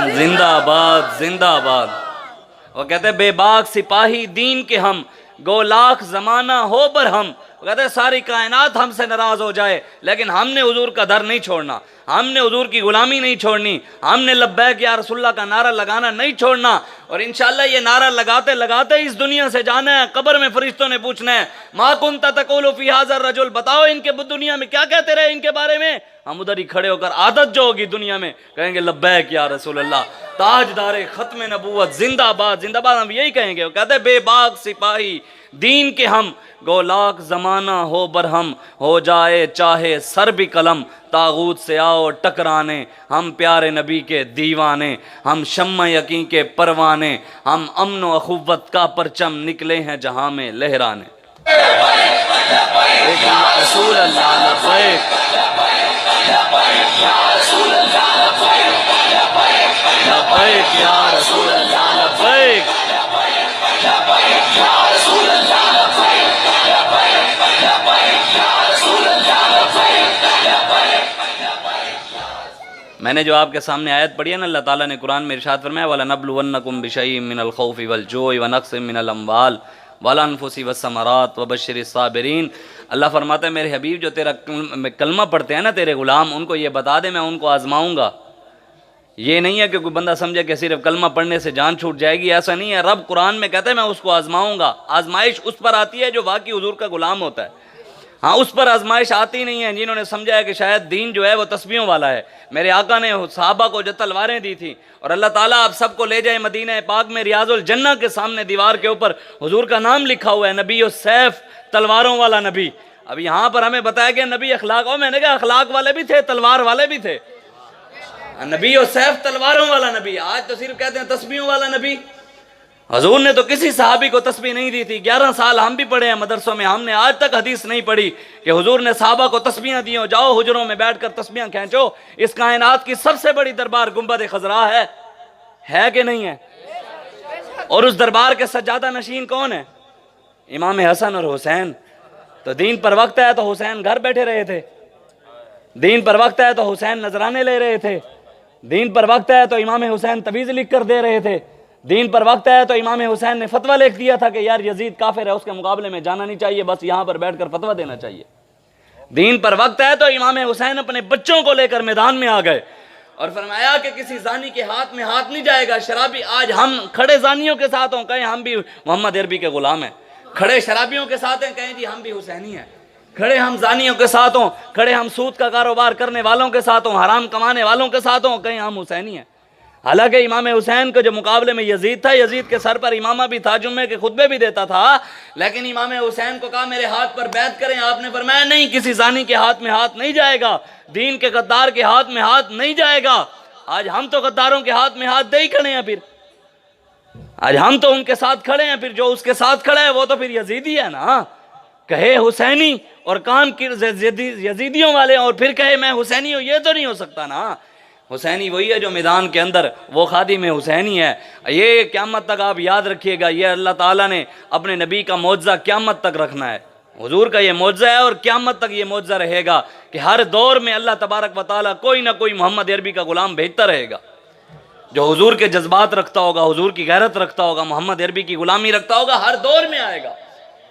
زندہ آباد زندہ آباد۔ وہ کہتے ہیں بے باک سپاہی دین کے ہم، گو لاکھ زمانہ ہو برہم۔ وہ کہتے ہیں ساری کائنات ہم سے ناراض ہو جائے لیکن ہم نے حضور کا در نہیں چھوڑنا، ہم نے حضور کی غلامی نہیں چھوڑنی، ہم نے لبیک یا رسول اللہ کا نعرہ لگانا نہیں چھوڑنا۔ اور انشاءاللہ یہ نعرہ لگاتے لگاتے اس دنیا سے جانا ہے۔ قبر میں فرشتوں نے پوچھنا ہے ما کنت تقول فی ھذا الرجل، بتاؤ ان کے دنیا میں کیا کہتے رہے ان کے بارے میں۔ ہم ادھر ہی کھڑے ہو کر عادت جو ہوگی دنیا میں کہیں گے لبیک یا رسول اللہ، تاجدار ختم نبوت زندہ باد زندہ باد، ہم یہی کہیں گے۔ وہ کہتے ہیں بے باک سپاہی دین کے ہم، گو لاکھ زمانہ ہو برہم، ہو جائے چاہے سر بھی قلم، طاغوت سے آؤ ٹکرانے، ہم پیارے نبی کے دیوانے، ہم شمع یقین کے پروانے، ہم امن و اخوت کا پرچم نکلے ہیں جہاں میں لہرانے۔ رسول اللہ لبیک لبیک یا رسول اللہ لبیک۔ میں نے جو آپ کے سامنے آیت پڑھی ہے نا، اللہ تعالیٰ نے قرآن میں ارشاد فرمایا وَلَنَبْلُوَنَّكُمْ بِشَيْءٍ مِّنَ الْخَوْفِ وَالْجُوعِ وَنَقْصٍ مِّنَ الْأَمْوَالِ وَالْأَنفُسِ وَالثَّمَرَاتِ وَبَشِّرِ الصَّابِرِينَ۔ اللہ فرماتا ہے میرے حبیب جو تیرا کلمہ پڑھتے ہیں نا تیرے غلام، ان کو یہ بتا دے میں ان کو آزماؤں گا۔ یہ نہیں ہے کہ کوئی بندہ سمجھے کہ صرف کلمہ پڑھنے سے جان چھوٹ جائے گی، ایسا نہیں ہے۔ رب قرآن میں کہتا ہے میں اس کو آزماؤں گا۔ آزمائش اس پر آتی ہے جو واقعی حضور کا غلام ہوتا ہے، ہاں اس پر آزمائش آتی نہیں ہے جنہوں نے سمجھا ہے کہ شاید دین جو ہے وہ تسبیحوں والا ہے۔ میرے آقا نے صحابہ کو جو تلواریں دی تھیں، اور اللہ تعالیٰ آپ سب کو لے جائے مدینہ پاک میں ریاض الجنہ کے سامنے دیوار کے اوپر حضور کا نام لکھا ہوا ہے، نبی السیف، تلواروں والا نبی۔ اب یہاں پر ہمیں بتایا گیا نبی اخلاق، اور میں نے کہا اخلاق والے بھی تھے تلوار والے بھی تھے، نبی السیف تلواروں والا نبی۔ آج تو صرف کہتے ہیں تسبیحوں والا نبی۔ حضور نے تو کسی صحابی کو تسبیح نہیں دی تھی۔ 11 سال ہم بھی پڑھے ہیں مدرسوں میں، ہم نے آج تک حدیث نہیں پڑھی کہ حضور نے صحابہ کو تسبیحاں دی ہوں جاؤ حجروں میں بیٹھ کر تسبیحاں کھینچو۔ اس کائنات کی سب سے بڑی دربار گنبد خضرا ہے کہ نہیں ہے؟ اور اس دربار کے سجادہ نشین کون ہے؟ امام حسن اور حسین۔ تو دین پر وقت ہے تو حسین گھر بیٹھے رہے تھے، دین پر وقت ہے تو حسین نذرانے لے رہے تھے، دین پر وقت ہے تو امام حسین تویز لکھ کر دے رہے تھے، دین پر وقت ہے تو امام حسین نے فتویٰ لکھ دیا تھا کہ یار یزید کافر ہے، اس کے مقابلے میں جانا نہیں چاہیے، بس یہاں پر بیٹھ کر فتویٰ دینا چاہیے۔ دین پر وقت ہے تو امام حسین اپنے بچوں کو لے کر میدان میں آ گئے اور فرمایا کہ کسی زانی کے ہاتھ میں ہاتھ نہیں جائے گا۔ شرابی آج ہم کھڑے زانیوں کے ساتھ ہوں کہیں ہم بھی محمد عربی کے غلام ہیں، کھڑے شرابیوں کے ساتھ ہیں کہیں جی ہم بھی حسینی ہیں، کھڑے ہم زانیوں کے ساتھ ہوں، کھڑے ہم سود کا کاروبار کرنے والوں کے ساتھ ہوں، حرام کمانے والوں کے ساتھ ہوں کہیں ہم حسینی ہیں۔ حالانکہ امام حسین کے جو مقابلے میں یزید تھا، یزید کے سر پر امامہ بھی تھا، جمعے کے خطبے بھی دیتا تھا، لیکن امام حسین کو کہا میرے ہاتھ پر بیعت کریں، آپ نے فرمایا نہیں، کسی زانی کے ہاتھ میں ہاتھ نہیں جائے گا، دین کے غدار کے ہاتھ میں ہاتھ نہیں جائے گا۔ آج ہم تو غداروں کے ہاتھ میں ہاتھ دے ہی کھڑے ہیں، پھر آج ہم تو ان کے ساتھ کھڑے ہیں، پھر جو اس کے ساتھ کھڑا ہے وہ تو پھر یزیدی ہے نا، کہے حسینی اور کام کی یزیدیوں والے اور پھر کہے میں حسینی ہوں، یہ تو نہیں ہو سکتا نا۔ حسینی وہی ہے جو میدان کے اندر وہ خادم حسینی ہے۔ یہ قیامت تک آپ یاد رکھیے گا، یہ اللہ تعالیٰ نے اپنے نبی کا معجزہ قیامت تک رکھنا ہے۔ حضور کا یہ معجزہ ہے اور قیامت تک یہ معجزہ رہے گا کہ ہر دور میں اللہ تبارک و تعالیٰ کوئی نہ کوئی محمد عربی کا غلام بھیجتا رہے گا جو حضور کے جذبات رکھتا ہوگا، حضور کی غیرت رکھتا ہوگا، محمد عربی کی غلامی رکھتا ہوگا، ہر دور میں آئے گا۔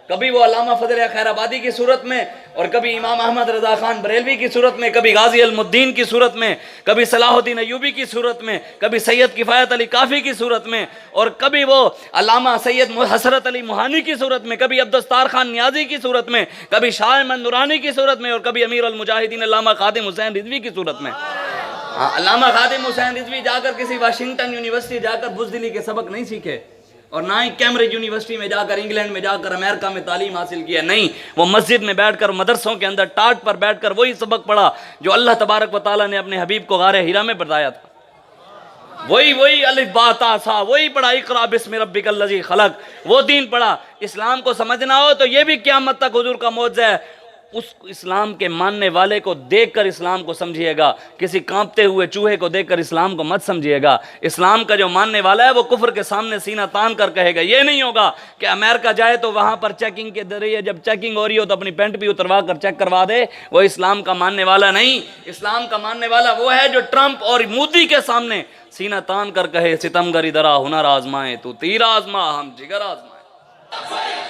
کبھی وہ علامہ فضل خیر آبادی کی صورت میں، اور کبھی امام احمد رضا خان بریلوی کی صورت میں، کبھی غازی علم الدین کی صورت میں، کبھی صلاح الدین ایوبی کی صورت میں، کبھی سید کفایت علی کافی کی صورت میں، اور کبھی وہ علامہ سید حسرت علی موہانی کی صورت میں، کبھی عبدالستار خان نیازی کی صورت میں، کبھی شاہ احمد نورانی کی صورت میں، اور کبھی امیر المجاہدین علامہ خادم حسین رضوی کی صورت میں۔ علامہ خادم حسین رضوی جا کر کسی واشنگٹن یونیورسٹی جا کر بزدلی کے سبق نہیں سیکھے، اور نہ ہی کیمبرج یونیورسٹی میں جا کر، انگلینڈ میں جا کر، امریکہ میں تعلیم حاصل کیا، نہیں، وہ مسجد میں بیٹھ کر، مدرسوں کے اندر ٹاٹ پر بیٹھ کر وہی سبق پڑھا جو اللہ تبارک و تعالیٰ نے اپنے حبیب کو غار حرا میں بتایا تھا۔ وہی الف با تا سا وہی پڑھا، اقرا بسم ربک الذی خلق، وہ دین پڑھا۔ اسلام کو سمجھنا ہو تو یہ بھی قیامت تک حضور کا معجزہ ہے۔ اس اسلام کے ماننے والے کو دیکھ کر اسلام کو سمجھیے گا، کسی کانپتے ہوئے چوہے کو دیکھ کر اسلام کو مت سمجھیے گا۔ اسلام کا جو ماننے والا ہے وہ کفر کے سامنے سینہ تان کر کہے گا۔ یہ نہیں ہوگا کہ امریکہ جائے تو وہاں پر چیکنگ کے ذریعے جب چیکنگ ہو رہی ہو تو اپنی پینٹ بھی اتروا کر چیک کروا دے، وہ اسلام کا ماننے والا نہیں۔ اسلام کا ماننے والا وہ ہے جو ٹرمپ اور مودی کے سامنے سینہ تان کر کہے ستمگر ادھر آ ہنر آزمائے، تو تیر آزما ہم جگر آزمائے۔